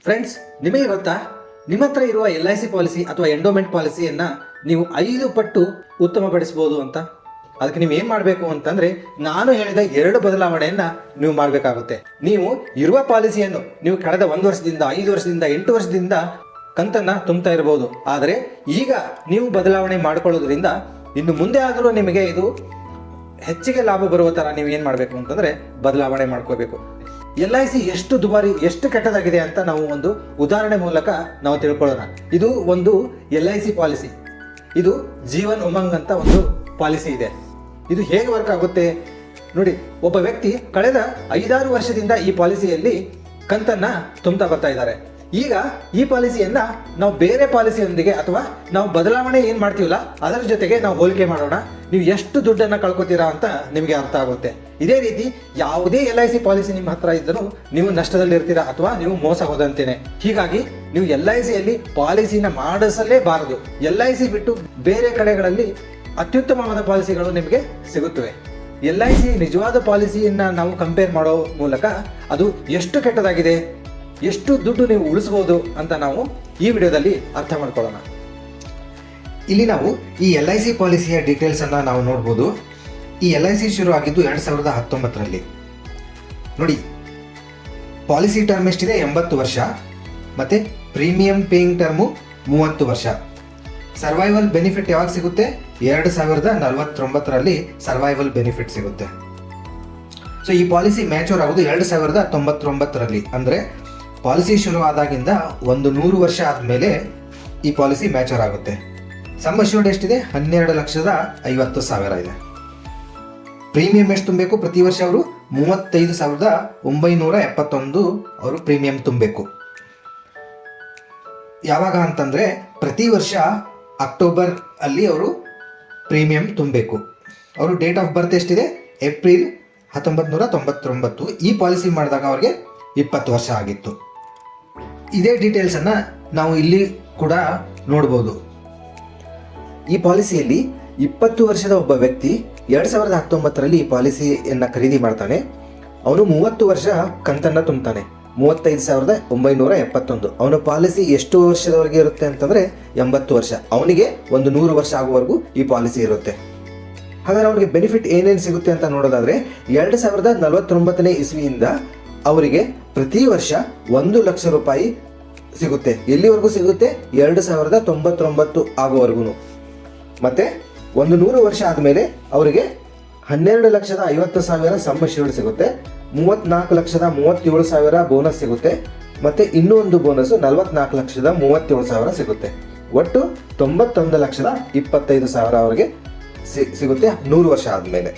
Friends, ನಿಮಗೆ ಗೊತ್ತಾ, ನಿಮ್ಮ ಹತ್ರ ಇರುವ LIC ಪಾಲಿಸಿ ಅಥವಾ ಎಂಡೋಮೆಂಟ್ ಪಾಲಿಸಿಯನ್ನ ನೀವು 5 ಪಟ್ಟು ಉತ್ತಮಪಡಿಸಬಹುದು ಅಂತ. ಅದಕ್ಕೆ ನೀವು ಏನು ಮಾಡಬೇಕು ಅಂತಂದ್ರೆ, ನಾನು ಹೇಳಿದ 2 ಬದಲಾವಣೆಯನ್ನ ನೀವು ಮಾಡಬೇಕಾಗುತ್ತೆ. ನೀವು ಇರುವ ಪಾಲಿಸಿಯನ್ನು ನೀವು ಕಳೆದ 1 ವರ್ಷದಿಂದ 5 ವರ್ಷದಿಂದ 8 ವರ್ಷದಿಂದ ಕಂತನ್ನ ತುಂಬ್ತಾ ಇರಬಹುದು. ಆದರೆ ಈಗ ನೀವು ಬದಲಾವಣೆ ಮಾಡಿಕೊಳ್ಳೋದ್ರಿಂದ ಇನ್ನು ಮುಂದೆ ಆದರೂ ನಿಮಗೆ ಇದು ಹೆಚ್ಚಿಗೆ ಲಾಭ ಬರುವ ತರ ನೀವು ಏನು ಮಾಡಬೇಕು ಅಂತಂದ್ರೆ ಬದಲಾವಣೆ ಮಾಡ್ಕೋಬೇಕು. LIC ಎಷ್ಟು ದುಬಾರಿ, ಎಷ್ಟು ಕೆಟ್ಟದಾಗಿದೆ ಅಂತ ನಾವು ಒಂದು ಉದಾಹರಣೆ ಮೂಲಕ ನಾವು ತಿಳ್ಕೊಳ್ಳೋಣ. ಇದು ಒಂದು LIC ಪಾಲಿಸಿ. ಇದು ಜೀವನ್ ಉಮಂಗ್ ಅಂತ ಒಂದು ಪಾಲಿಸಿ ಇದೆ. ಇದು ಹೇಗೆ ವರ್ಕ್ ಆಗುತ್ತೆ ನೋಡಿ. ಒಬ್ಬ ವ್ಯಕ್ತಿ ಕಳೆದ 5-6 ವರ್ಷದಿಂದ ಈ ಪಾಲಿಸಿಯಲ್ಲಿ ಕಂತನ್ನ ತುಂಬ್ತಾ ಬರ್ತಾ ಇದ್ದಾರೆ. ಈಗ ಈ ಪಾಲಿಸಿಯನ್ನ ನಾವು ಬೇರೆ ಪಾಲಿಸಿಯೊಂದಿಗೆ ಅಥವಾ ನಾವು ಬದಲಾವಣೆ ಏನು ಮಾಡ್ತೀವಲ್ಲ ಅದರ ಜೊತೆಗೆ ನಾವು ಹೋಲಿಕೆ ಮಾಡೋಣ. ನೀವು ಎಷ್ಟು ದುಡ್ಡನ್ನು ಕಳ್ಕೊತೀರಾ ಅಂತ ನಿಮಗೆ ಅರ್ಥ ಆಗುತ್ತೆ. ಇದೇ ರೀತಿ ಯಾವುದೇ LIC ಪಾಲಿಸಿ ನಿಮ್ಮ ಹತ್ರ ಇದ್ದರೂ ನೀವು ನಷ್ಟದಲ್ಲಿರ್ತೀರಾ ಅಥವಾ ನೀವು ಮೋಸ ಹೋದಂತೇನೆ. ಹೀಗಾಗಿ ನೀವು LICಯಲ್ಲಿ ಪಾಲಿಸಿನ ಮಾಡಿಸಲೇಬಾರದು. LIC ಬಿಟ್ಟು ಬೇರೆ ಕಡೆಗಳಲ್ಲಿ ಅತ್ಯುತ್ತಮವಾದ ಪಾಲಿಸಿಗಳು ನಿಮಗೆ ಸಿಗುತ್ತವೆ. LIC ನಿಜವಾದ ಪಾಲಿಸಿಯನ್ನ ನಾವು ಕಂಪೇರ್ ಮಾಡೋ ಮೂಲಕ ಅದು ಎಷ್ಟು ಕೆಟ್ಟದಾಗಿದೆ, ಎಷ್ಟು ದುಡ್ಡು ನೀವು ಉಳಿಸಬಹುದು ಅಂತ ನಾವು ಈ ವಿಡಿಯೋದಲ್ಲಿ ಅರ್ಥ ಮಾಡ್ಕೊಳ್ಳೋಣ. ಇಲ್ಲಿ ನಾವು ಈ LIC ಪಾಲಿಸಿಯ ಡೀಟೇಲ್ಸ್ ಅನ್ನ ನಾವು ನೋಡ್ಬೋದು. ಈ LIC ಶುರು ಆಗಿದ್ದು 2019ರಲ್ಲಿ. ನೋಡಿ, ಪಾಲಿಸಿ ಟರ್ಮ್ ಎಷ್ಟಿದೆ? 80 ವರ್ಷ. ಮತ್ತೆ ಪ್ರೀಮಿಯಂ ಪೇಯಿಂಗ್ ಟರ್ಮು 30 ವರ್ಷ. ಸರ್ವೈವಲ್ ಬೆನಿಫಿಟ್ ಯಾವಾಗ ಸಿಗುತ್ತೆ? 2049ರಲ್ಲಿ ಸರ್ವೈವಲ್ ಬೆನಿಫಿಟ್ ಸಿಗುತ್ತೆ. ಸೊ ಈ ಪಾಲಿಸಿ ಮ್ಯಾಚೂರ್ ಆಗೋದು 2099ರಲ್ಲಿ. ಅಂದರೆ ಪಾಲಿಸಿ ಶುರು ಆದಾಗಿಂದ 100 ವರ್ಷ ಆದಮೇಲೆ ಈ ಪಾಲಿಸಿ ಮ್ಯಾಚೂರ್ ಆಗುತ್ತೆ. ಸಮ್ ಅಶ್ಯೂರ್ಡ್ ಎಷ್ಟಿದೆ? 12,50,000 ಇದೆ. ಪ್ರೀಮಿಯಂ ಎಷ್ಟು ತುಂಬಬೇಕು? ಪ್ರತಿ ವರ್ಷ ಅವರು 35,971 ಅವರು ಪ್ರೀಮಿಯಂ ತುಂಬಬೇಕು. ಯಾವಾಗ ಅಂತಂದ್ರೆ ಪ್ರತಿ ವರ್ಷ ಅಕ್ಟೋಬರ್ ಅಲ್ಲಿ ಅವರು ಪ್ರೀಮಿಯಂ ತುಂಬಬೇಕು. ಅವರು ಡೇಟ್ ಆಫ್ ಬರ್ತ್ ಎಷ್ಟಿದೆ? ಏಪ್ರಿಲ್ 1999. ಈ ಪಾಲಿಸಿ ಮಾಡಿದಾಗ ಅವ್ರಿಗೆ 20 ವರ್ಷ ಆಗಿತ್ತು. ಇದೇ ಡೀಟೇಲ್ಸ್ ಅನ್ನ ನಾವು ಇಲ್ಲಿ ಕೂಡ ನೋಡ್ಬೋದು. ಈ ಪಾಲಿಸಿಯಲ್ಲಿ 20 ವರ್ಷದ ಒಬ್ಬ ವ್ಯಕ್ತಿ 2019ರಲ್ಲಿ ಈ ಪಾಲಿಸಿಯನ್ನ ಖರೀದಿ ಮಾಡ್ತಾನೆ. ಅವನು 30 ವರ್ಷ ಕಂತನ್ನ ತುಂಬ್ತಾನೆ. 35,971. ಅವನ ಪಾಲಿಸಿ ಎಷ್ಟು ವರ್ಷದವರೆಗೆ ಇರುತ್ತೆ ಅಂತಂದ್ರೆ 80 ವರ್ಷ. ಅವನಿಗೆ 100 ವರ್ಷ ಆಗುವವರೆಗೂ ಈ ಪಾಲಿಸಿ ಇರುತ್ತೆ. ಹಾಗಾದ್ರೆ ಅವನಿಗೆ ಬೆನಿಫಿಟ್ ಏನೇನು ಸಿಗುತ್ತೆ ಅಂತ ನೋಡೋದಾದ್ರೆ 2049ನೇ ಇಸ್ವಿಯಿಂದ ಅವರಿಗೆ ಪ್ರತಿ ವರ್ಷ 1 ಲಕ್ಷ ರೂಪಾಯಿ ಸಿಗುತ್ತೆ. ಎಲ್ಲಿವರೆಗೂ ಸಿಗುತ್ತೆ? 2099 ಆಗುವವರೆಗೂ. ಮತ್ತೆ 100 ವರ್ಷ ಆದಮೇಲೆ ಅವರಿಗೆ 12,50,000 ಸಮ್ ಅಶ್ಯೂರ್ಡ್ ಸಿಗುತ್ತೆ. 34,37,000 ಬೋನಸ್ ಸಿಗುತ್ತೆ. ಮತ್ತೆ ಇನ್ನೂ ಒಂದು ಬೋನಸ್ 44,37,000 ಸಿಗುತ್ತೆ. ಒಟ್ಟು 91,25,000 ಅವರಿಗೆ ಸಿಗುತ್ತೆ 100 ವರ್ಷ ಆದಮೇಲೆ.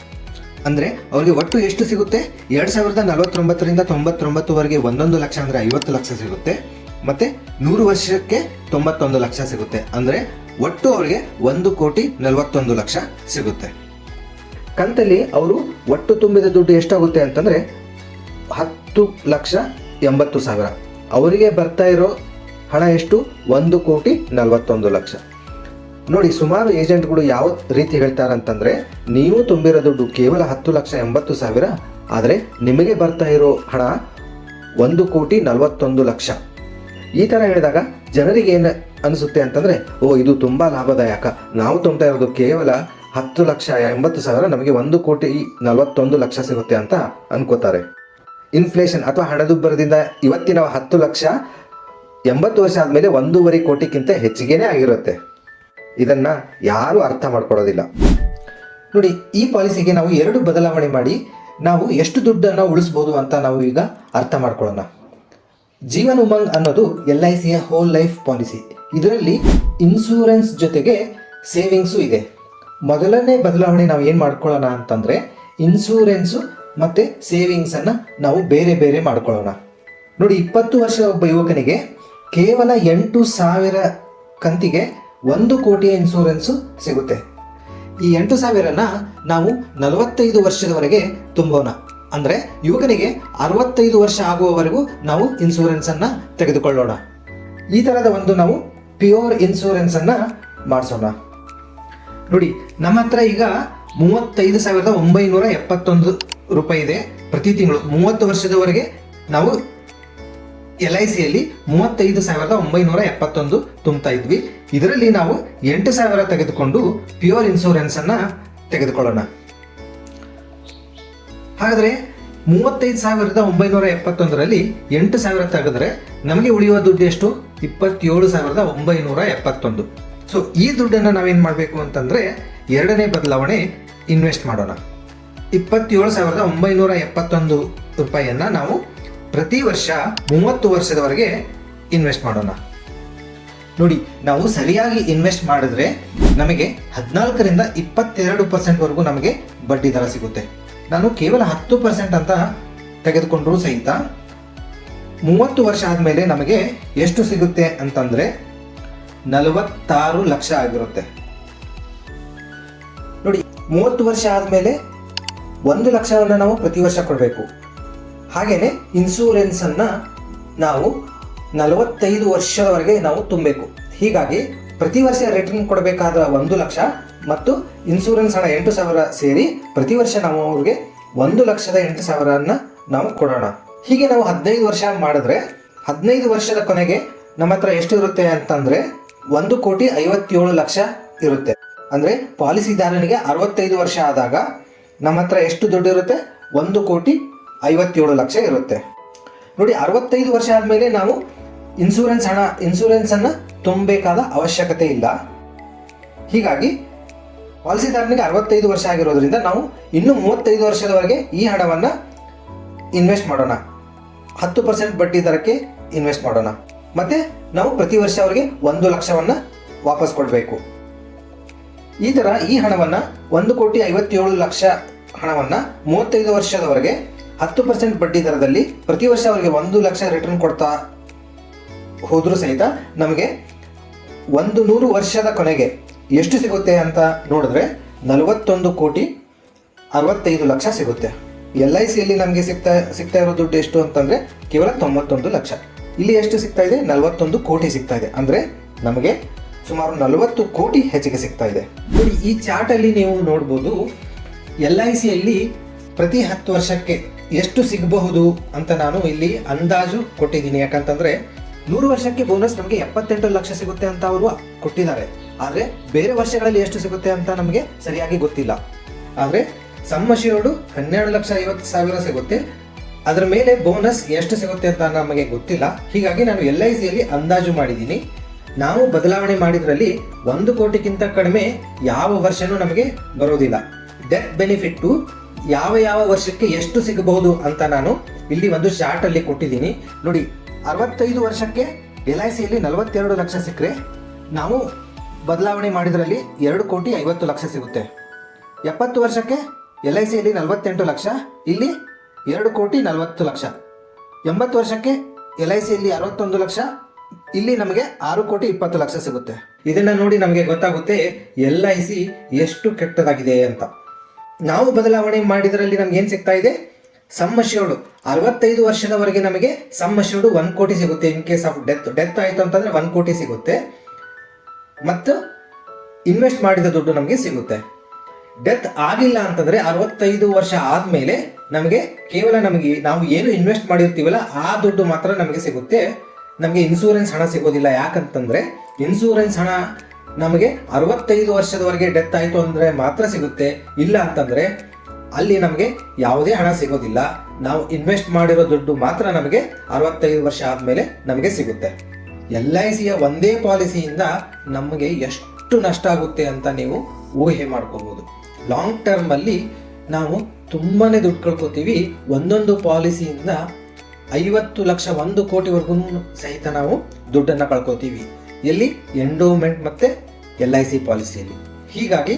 ಅಂದರೆ ಅವರಿಗೆ ಒಟ್ಟು ಎಷ್ಟು ಸಿಗುತ್ತೆ? 2049ರಿಂದ 99ವರೆಗೆ 1 ಲಕ್ಷ ಅಂದರೆ 50 ಲಕ್ಷ ಸಿಗುತ್ತೆ. ಮತ್ತೆ 100 ವರ್ಷಕ್ಕೆ 91 ಲಕ್ಷ ಸಿಗುತ್ತೆ. ಅಂದರೆ ಒಟ್ಟು ಅವರಿಗೆ 1,41,00,000 ಸಿಗುತ್ತೆ. ಕಂತಲ್ಲಿ ಅವರು ಒಟ್ಟು ತುಂಬಿದ ದುಡ್ಡು ಎಷ್ಟಾಗುತ್ತೆ ಅಂತಂದ್ರೆ 10,80,000. ಅವರಿಗೆ ಬರ್ತಾ ಇರೋ ಹಣ ಎಷ್ಟು? 1,41,00,000. ನೋಡಿ, ಸುಮಾರು ಏಜೆಂಟ್ಗಳು ಯಾವ ರೀತಿ ಹೇಳ್ತಾರೆ ಅಂತಂದ್ರೆ, ನೀವು ತುಂಬಿರೋ ದುಡ್ಡು ಕೇವಲ 10,80,000, ಆದರೆ ನಿಮಗೆ ಬರ್ತಾ ಇರೋ ಹಣ 1,41,00,000. ಈ ತರ ಹೇಳಿದಾಗ ಜನರಿಗೆ ಏನು ಅನಿಸುತ್ತೆ ಅಂತಂದ್ರೆ, ಇದು ತುಂಬಾ ಲಾಭದಾಯಕ, ನಾವು ತುಂಬ್ತಾ ಇರೋದು ಕೇವಲ 10,80,000, ನಮಗೆ 1,41,00,000 ಸಿಗುತ್ತೆ ಅಂತ ಅನ್ಕೋತಾರೆ. ಇನ್ಫ್ಲೇಷನ್ ಅಥವಾ ಹಣದುಬ್ಬರದಿಂದ ಇವತ್ತಿನ 10 ಲಕ್ಷ 80 ವರ್ಷ ಆದಮೇಲೆ 1.5 ಕೋಟಿಗಿಂತ ಹೆಚ್ಚಿಗೆನೇ ಆಗಿರುತ್ತೆ. ಇದನ್ನ ಯಾರು ಅರ್ಥ ಮಾಡ್ಕೊಳ್ಳೋದಿಲ್ಲ. ನೋಡಿ, ಈ ಪಾಲಿಸಿಗೆ ನಾವು 2 ಬದಲಾವಣೆ ಮಾಡಿ ನಾವು ಎಷ್ಟು ದುಡ್ಡನ್ನು ಉಳಿಸ್ಬೋದು ಅಂತ ನಾವು ಈಗ ಅರ್ಥ ಮಾಡ್ಕೊಳ್ಳೋಣ. ಜೀವನ್ ಉಮಂಗ್ ಅನ್ನೋದು LICಯ ಹೋಲ್ ಲೈಫ್ ಪಾಲಿಸಿ. ಇದರಲ್ಲಿ ಇನ್ಶೂರೆನ್ಸ್ ಜೊತೆಗೆ ಸೇವಿಂಗ್ಸು ಇದೆ. ಮೊದಲನೇ ಬದಲಾವಣೆ ನಾವು ಏನು ಮಾಡ್ಕೊಳ್ಳೋಣ ಅಂತಂದ್ರೆ, ಇನ್ಶೂರೆನ್ಸು ಮತ್ತೆ ಸೇವಿಂಗ್ಸ್ ಅನ್ನ ನಾವು ಬೇರೆ ಬೇರೆ ಮಾಡ್ಕೊಳ್ಳೋಣ. ನೋಡಿ, 20 ವರ್ಷದ ಒಬ್ಬ ಯುವಕನಿಗೆ ಕೇವಲ 8,000 ಕಂತಿಗೆ 1 ಕೋಟಿಯ ಇನ್ಶೂರೆನ್ಸು ಸಿಗುತ್ತೆ. ಈ 8,000ನ ನಾವು 45 ವರ್ಷದವರೆಗೆ ತುಂಬೋಣ. ಅಂದ್ರೆ ಯುವಕನಿಗೆ 65 ವರ್ಷ ಆಗುವವರೆಗೂ ನಾವು ಇನ್ಶೂರೆನ್ಸ್ ಅನ್ನ ತೆಗೆದುಕೊಳ್ಳೋಣ. ಈ ತರದ ಒಂದು ನಾವು ಪ್ಯೂರ್ ಇನ್ಶೂರೆನ್ಸ್ ಅನ್ನ ಮಾಡಿಸೋಣ. ನೋಡಿ, ನಮ್ಮ ಹತ್ರ ಈಗ 35,971 ರೂಪಾಯಿ ಇದೆ ಪ್ರತಿ ತಿಂಗಳು. 30 ವರ್ಷದವರೆಗೆ ನಾವು LICಯಲ್ಲಿ 35,971 ತುಂಬ್ತಾ ಇದ್ವಿ. ಇದರಲ್ಲಿ ನಾವು 8,000 ತೆಗೆದುಕೊಂಡು ಪ್ಯೂರ್ ಇನ್ಶೂರೆನ್ಸ್ ಅನ್ನ ತೆಗೆದುಕೊಳ್ಳೋಣ. ಹಾಗಾದ್ರೆ 35,971ರಲ್ಲಿ 8,000 ತೆಗೆದ್ರೆ ನಮಗೆ ಉಳಿಯುವ ದುಡ್ಡು ಎಷ್ಟು? 27,971. ಸೊ ಈ ದುಡ್ಡನ್ನು ನಾವೇನ್ ಮಾಡಬೇಕು ಅಂತಂದ್ರೆ ಎರಡನೇ ಬದಲಾವಣೆ ಇನ್ವೆಸ್ಟ್ ಮಾಡೋಣ. 27,971 ರೂಪಾಯಿಯನ್ನ ನಾವು ಪ್ರತಿ ವರ್ಷ 30 ವರ್ಷದವರೆಗೆ ಇನ್ವೆಸ್ಟ್ ಮಾಡೋಣ. ನೋಡಿ, ನಾವು ಸರಿಯಾಗಿ ಇನ್ವೆಸ್ಟ್ ಮಾಡಿದ್ರೆ ನಮಗೆ 14ರಿಂದ 22% ವರೆಗೂ ನಮಗೆ ಬಡ್ಡಿ ದರ ಸಿಗುತ್ತೆ. ನಾನು ಕೇವಲ 10% ಅಂತ ತೆಗೆದುಕೊಂಡ್ರೂ ಸಹಿತ 30 ವರ್ಷ ಆದ್ಮೇಲೆ ನಮಗೆ ಎಷ್ಟು ಸಿಗುತ್ತೆ ಅಂತಂದ್ರೆ 46 ಲಕ್ಷ ಆಗಿರುತ್ತೆ. ನೋಡಿ, 30 ವರ್ಷ ಆದ್ಮೇಲೆ 1 ಲಕ್ಷವನ್ನು ನಾವು ಪ್ರತಿ ವರ್ಷ ಕೊಡಬೇಕು. ಹಾಗೇನೆ ಇನ್ಶೂರೆನ್ಸ್ ಅನ್ನ ನಾವು 45 ವರ್ಷದವರೆಗೆ ನಾವು ತುಂಬಬೇಕು. ಹೀಗಾಗಿ ಪ್ರತಿ ವರ್ಷ ರಿಟರ್ನ್ ಕೊಡಬೇಕಾದ 1 ಲಕ್ಷ ಮತ್ತು ಇನ್ಶೂರೆನ್ಸ್ ಹಣ 8,000 ಸೇರಿ ಪ್ರತಿ ವರ್ಷ ನಾವು ಅವ್ರಿಗೆ 1,08,000 ನಾವು ಕೊಡೋಣ. ಹೀಗೆ ನಾವು 15 ವರ್ಷ ಮಾಡಿದ್ರೆ 15 ವರ್ಷದ ಕೊನೆಗೆ ನಮ್ಮ ಹತ್ರ ಎಷ್ಟು ಇರುತ್ತೆ ಅಂತಂದ್ರೆ 1,57,00,000 ಇರುತ್ತೆ. ಅಂದ್ರೆ ಪಾಲಿಸಿದಾರನಿಗೆ 65 ವರ್ಷ ಆದಾಗ ನಮ್ಮ ಹತ್ರ ಎಷ್ಟು ದುಡ್ಡು ಇರುತ್ತೆ? 1,57,00,000 ಇರುತ್ತೆ. ನೋಡಿ, 65 ವರ್ಷ ಆದ್ಮೇಲೆ ನಾವು ಇನ್ಶೂರೆನ್ಸ್ ಅನ್ನ ತುಂಬಬೇಕಾದ ಅವಶ್ಯಕತೆ ಇಲ್ಲ. ಹೀಗಾಗಿ ಪಾಲಿಸಿದಾರನಿಗೆ 65 ವರ್ಷ ಆಗಿರೋದ್ರಿಂದ ನಾವು ಇನ್ನು 35 ವರ್ಷದವರೆಗೆ ಈ ಹಣವನ್ನ ಇನ್ವೆಸ್ಟ್ ಮಾಡೋಣ. 10% ಬಡ್ಡಿ ದರಕ್ಕೆ ಇನ್ವೆಸ್ಟ್ ಮಾಡೋಣ. ಮತ್ತೆ ನಾವು ಪ್ರತಿ ವರ್ಷ ಅವರಿಗೆ 1 ಲಕ್ಷವನ್ನ ವಾಪಸ್ ಕೊಡಬೇಕು. ಈ ತರ ಈ ಹಣವನ್ನ 1,57,00,000 ಹಣವನ್ನ 35 ವರ್ಷದವರೆಗೆ 10% ಬಡ್ಡಿ ದರದಲ್ಲಿ ಪ್ರತಿ ವರ್ಷ ಅವರಿಗೆ 1 ಲಕ್ಷ ರಿಟರ್ನ್ ಕೊಡ್ತಾ ಹೋದ್ರೂ ಸಹಿತ ನಮಗೆ 100 ವರ್ಷದ ಕೊನೆಗೆ ಎಷ್ಟು ಸಿಗುತ್ತೆ ಅಂತ ನೋಡಿದ್ರೆ 41,65,00,000 ಸಿಗುತ್ತೆ. LICಯಲ್ಲಿ ನಮಗೆ ಸಿಗ್ತಾ ಇರೋ ದುಡ್ಡು ಎಷ್ಟು ಅಂತಂದ್ರೆ ಕೇವಲ 91 ಲಕ್ಷ. ಇಲ್ಲಿ ಎಷ್ಟು ಸಿಗ್ತಾ ಇದೆ? 41 ಕೋಟಿ ಸಿಗ್ತಾ ಇದೆ. ಅಂದ್ರೆ ನಮಗೆ ಸುಮಾರು 40 ಕೋಟಿ ಹೆಚ್ಚಿಗೆ ಸಿಗ್ತಾ ಇದೆ. ನೋಡಿ, ಈ ಚಾರ್ಟ್ ಅಲ್ಲಿ ನೀವು ನೋಡ್ಬೋದು LICಯಲ್ಲಿ ಪ್ರತಿ 10 ವರ್ಷಕ್ಕೆ ಎಷ್ಟು ಸಿಗಬಹುದು ಅಂತ ನಾನು ಇಲ್ಲಿ ಅಂದಾಜು ಕೊಟ್ಟಿದ್ದೀನಿ. ಯಾಕಂತಂದ್ರೆ 100 ವರ್ಷಕ್ಕೆ ಬೋನಸ್ ನಮಗೆ 78 ಲಕ್ಷ ಸಿಗುತ್ತೆ ಅಂತ ಅವರು ಕೊಟ್ಟಿದ್ದಾರೆ. ಆದ್ರೆ ಬೇರೆ ವರ್ಷಗಳಲ್ಲಿ ಎಷ್ಟು ಸಿಗುತ್ತೆ ಅಂತ ನಮಗೆ ಸರಿಯಾಗಿ ಗೊತ್ತಿಲ್ಲ. ಆದ್ರೆ ಸಮ್ ಅಶ್ಯೂರ್ಡ್ 12,50,000 ಸಿಗುತ್ತೆ. ಅದರ ಮೇಲೆ ಬೋನಸ್ ಎಷ್ಟು ಸಿಗುತ್ತೆ ಅಂತ ನಮಗೆ ಗೊತ್ತಿಲ್ಲ. ಹೀಗಾಗಿ ನಾನು LICಯಲ್ಲಿ ಅಂದಾಜು ಮಾಡಿದ್ದೀನಿ. ನಾವು ಬದಲಾವಣೆ ಮಾಡಿದ್ರಲ್ಲಿ 1 ಕೋಟಿಗಿಂತ ಕಡಿಮೆ ಯಾವ ವರ್ಷನೂ ನಮಗೆ ಬರೋದಿಲ್ಲ. ಡೆತ್ ಬೆನಿಫಿಟ್ ಯಾವ ವರ್ಷಕ್ಕೆ ಎಷ್ಟು ಸಿಗಬಹುದು ಅಂತ ನಾನು ಇಲ್ಲಿ ಒಂದು ಚಾರ್ಟ್ ಅಲ್ಲಿ ಕೊಟ್ಟಿದ್ದೀನಿ. ನೋಡಿ, 65 ವರ್ಷಕ್ಕೆ LICಯಲ್ಲಿ 42 ಲಕ್ಷ ಸಿಕ್ಕರೆ ನಾವು ಬದಲಾವಣೆ ಮಾಡಿದ್ರಲ್ಲಿ 2,50,00,000 ಸಿಗುತ್ತೆ. 70 ವರ್ಷಕ್ಕೆ LICಯಲ್ಲಿ 48 ಲಕ್ಷ, ಇಲ್ಲಿ 2,40,00,000. 80 ವರ್ಷಕ್ಕೆ LICಯಲ್ಲಿ 61 ಲಕ್ಷ, ಇಲ್ಲಿ ನಮಗೆ 6,20,00,000 ಸಿಗುತ್ತೆ. ಇದನ್ನ ನೋಡಿ ನಮಗೆ ಗೊತ್ತಾಗುತ್ತೆ LIC ಎಷ್ಟು ಕೆಟ್ಟದಾಗಿದೆ ಅಂತ. ನಾವು ಬದಲಾವಣೆ ಮಾಡಿದ್ರಲ್ಲಿ ನಮ್ಗೆ ಏನ್ ಸಿಗ್ತಾ ಇದೆ? ಸಮ್ ಅಶ್ಯೂರ್ಡ್ 65 ವರ್ಷದವರೆಗೆ ನಮಗೆ ಸಮ್ ಅಶ್ಯೂರ್ಡ್ 1 ಕೋಟಿ ಸಿಗುತ್ತೆ. ಇನ್ ಕೇಸ್ ಆಫ್ ಡೆತ್ ಆಯ್ತು ಅಂತಂದ್ರೆ 1 ಕೋಟಿ ಸಿಗುತ್ತೆ. ಮತ್ತು ಇನ್ವೆಸ್ಟ್ ಮಾಡಿದ ದುಡ್ಡು ನಮಗೆ ಸಿಗುತ್ತೆ. ಡೆತ್ ಆಗಿಲ್ಲ ಅಂತಂದ್ರೆ 65 ವರ್ಷ ಆದ್ಮೇಲೆ ನಮಗೆ ಕೇವಲ ನಾವು ಏನು ಇನ್ವೆಸ್ಟ್ ಮಾಡಿರ್ತೀವಲ್ಲ ಆ ದುಡ್ಡು ಮಾತ್ರ ನಮಗೆ ಸಿಗುತ್ತೆ. ನಮಗೆ ಇನ್ಶೂರೆನ್ಸ್ ಹಣ ಸಿಗೋದಿಲ್ಲ. ಯಾಕಂತಂದ್ರೆ ಇನ್ಶೂರೆನ್ಸ್ ಹಣ ನಮಗೆ 65 ವರ್ಷದವರೆಗೆ ಡೆತ್ ಆಯ್ತು ಅಂದ್ರೆ ಮಾತ್ರ ಸಿಗುತ್ತೆ. ಇಲ್ಲ ಅಂತಂದ್ರೆ ಅಲ್ಲಿ ನಮಗೆ ಯಾವುದೇ ಹಣ ಸಿಗೋದಿಲ್ಲ. ನಾವು ಇನ್ವೆಸ್ಟ್ ಮಾಡಿರೋ ದುಡ್ಡು ಮಾತ್ರ ನಮಗೆ 65 ವರ್ಷ ಆದ್ಮೇಲೆ ನಮಗೆ ಸಿಗುತ್ತೆ. LICಯ ಒಂದೇ ಪಾಲಿಸಿಯಿಂದ ನಮಗೆ ಎಷ್ಟು ನಷ್ಟ ಆಗುತ್ತೆ ಅಂತ ನೀವು ಊಹೆ ಮಾಡ್ಕೋಬಹುದು. ಲಾಂಗ್ ಟರ್ಮ್ ಅಲ್ಲಿ ನಾವು ತುಂಬಾನೇ ದುಡ್ಡು ಕಳ್ಕೊತೀವಿ. ಒಂದೊಂದು ಪಾಲಿಸಿಯಿಂದ 50 ಲಕ್ಷ 1 ಕೋಟಿವರೆಗೂ ಸಹಿತ ನಾವು ದುಡ್ಡನ್ನ ಕಳ್ಕೊತೀವಿ. ಎಲ್ಲಿ? ಎಂಡೋಮೆಂಟ್ ಮತ್ತೆ LIC ಪಾಲಿಸಿಯಲ್ಲಿ. ಹೀಗಾಗಿ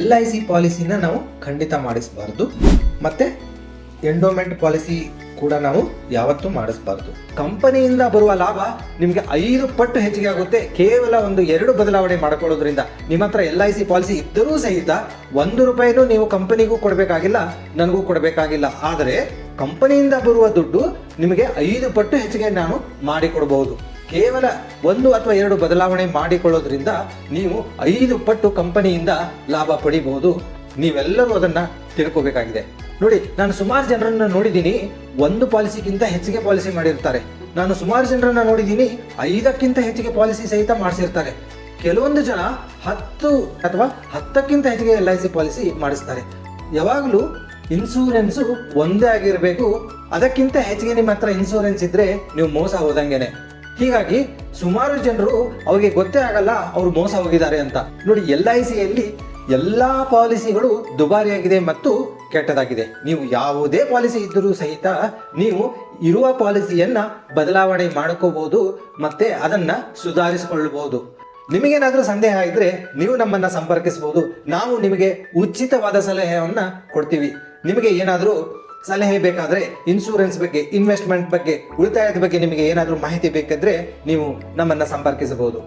LIC ಪಾಲಿಸಿನ ನಾವು ಖಂಡಿತ ಮಾಡಿಸಬಾರ್ದು. ಮತ್ತೆ ಎಂಡೋಮೆಂಟ್ ಪಾಲಿಸಿ ಕೂಡ ನಾವು ಯಾವತ್ತೂ ಮಾಡಿಸಬಾರ್ದು. ಕಂಪನಿಯಿಂದ ಬರುವ ಲಾಭ ನಿಮಗೆ 5 ಪಟ್ಟು ಹೆಚ್ಚಿಗೆ ಆಗುತ್ತೆ ಕೇವಲ 2 ಬದಲಾವಣೆ ಮಾಡಿಕೊಳ್ಳೋದ್ರಿಂದ. ನಿಮ್ಮ ಹತ್ರ LIC ಪಾಲಿಸಿ ಇದ್ದರೂ ಸಹಿತ 1 ರೂಪಾಯಿನೂ ನೀವು ಕಂಪನಿಗೂ ಕೊಡಬೇಕಾಗಿಲ್ಲ, ನನಗೂ ಕೊಡಬೇಕಾಗಿಲ್ಲ. ಆದರೆ ಕಂಪನಿಯಿಂದ ಬರುವ ದುಡ್ಡು ನಿಮಗೆ 5 ಪಟ್ಟು ಹೆಚ್ಚಿಗೆ ನಾನು ಮಾಡಿಕೊಡಬಹುದು. ಕೇವಲ 1 ಅಥವಾ 2 ಬದಲಾವಣೆ ಮಾಡಿಕೊಳ್ಳೋದ್ರಿಂದ ನೀವು 5 ಪಟ್ಟು ಕಂಪನಿಯಿಂದ ಲಾಭ ಪಡಿಬಹುದು. ನೀವೆಲ್ಲರೂ ಅದನ್ನ ತಿಳ್ಕೋಬೇಕಾಗಿದೆ. ನೋಡಿ, ನಾನು ಸುಮಾರು ಜನರನ್ನ ನೋಡಿದ್ದೀನಿ, 1 ಪಾಲಿಸಿಗಿಂತ ಹೆಚ್ಚಿಗೆ ಪಾಲಿಸಿ ಮಾಡಿರ್ತಾರೆ. ನಾನು ಸುಮಾರು ಜನರನ್ನ ನೋಡಿದ್ದೀನಿ 5ಕ್ಕಿಂತ ಹೆಚ್ಚಿಗೆ ಪಾಲಿಸಿ ಸಹಿತ ಮಾಡಿಸಿರ್ತಾರೆ. ಕೆಲವೊಂದು ಜನ 10 ಅಥವಾ 10ಕ್ಕಿಂತ ಹೆಚ್ಚಿಗೆ LIC ಪಾಲಿಸಿ ಮಾಡಿಸ್ತಾರೆ. ಯಾವಾಗಲೂ ಇನ್ಸೂರೆನ್ಸು ಒಂದೇ ಆಗಿರಬೇಕು. ಅದಕ್ಕಿಂತ ಹೆಚ್ಚಿಗೆ ನಿಮ್ಮ ಹತ್ರ ಇನ್ಸೂರೆನ್ಸ್ ಇದ್ರೆ ನೀವು ಮೋಸ ಹೋದಂಗೆನೆ. ಹೀಗಾಗಿ ಸುಮಾರು ಜನರು ಅವ್ರಿಗೆ ಗೊತ್ತೇ ಆಗಲ್ಲ ಅವ್ರು ಮೋಸ ಹೋಗಿದ್ದಾರೆ ಅಂತ. ನೋಡಿ, LICಯಲ್ಲಿ ಎಲ್ಲಾ ಪಾಲಿಸಿಗಳು ದುಬಾರಿಯಾಗಿದೆ ಮತ್ತು ಕೆಟ್ಟದಾಗಿದೆ. ನೀವು ಯಾವುದೇ ಪಾಲಿಸಿ ಇದ್ದರೂ ಸಹಿತ ನೀವು ಇರುವ ಪಾಲಿಸಿಯನ್ನ ಬದಲಾವಣೆ ಮಾಡ್ಕೋಬಹುದು ಮತ್ತೆ ಅದನ್ನ ಸುಧಾರಿಸಿಕೊಳ್ಳಬಹುದು. ನಿಮಗೇನಾದ್ರೂ ಸಂದೇಹ ಇದ್ರೆ ನೀವು ನಮ್ಮನ್ನ ಸಂಪರ್ಕಿಸಬಹುದು. ನಾವು ನಿಮಗೆ ಉಚಿತವಾದ ಸಲಹೆಯನ್ನ ಕೊಡ್ತೀವಿ. ನಿಮಗೆ ಏನಾದರೂ ಸಲಹೆ ಬೇಕಾದ್ರೆ ಇನ್ಶೂರೆನ್ಸ್ ಬಗ್ಗೆ, ಇನ್ವೆಸ್ಟ್ಮೆಂಟ್ ಬಗ್ಗೆ, ಉಳಿತಾಯದ ಬಗ್ಗೆ ನಿಮಗೆ ಏನಾದರೂ ಮಾಹಿತಿ ಬೇಕಾದ್ರೆ ನೀವು ನಮ್ಮನ್ನ ಸಂಪರ್ಕಿಸಬಹುದು.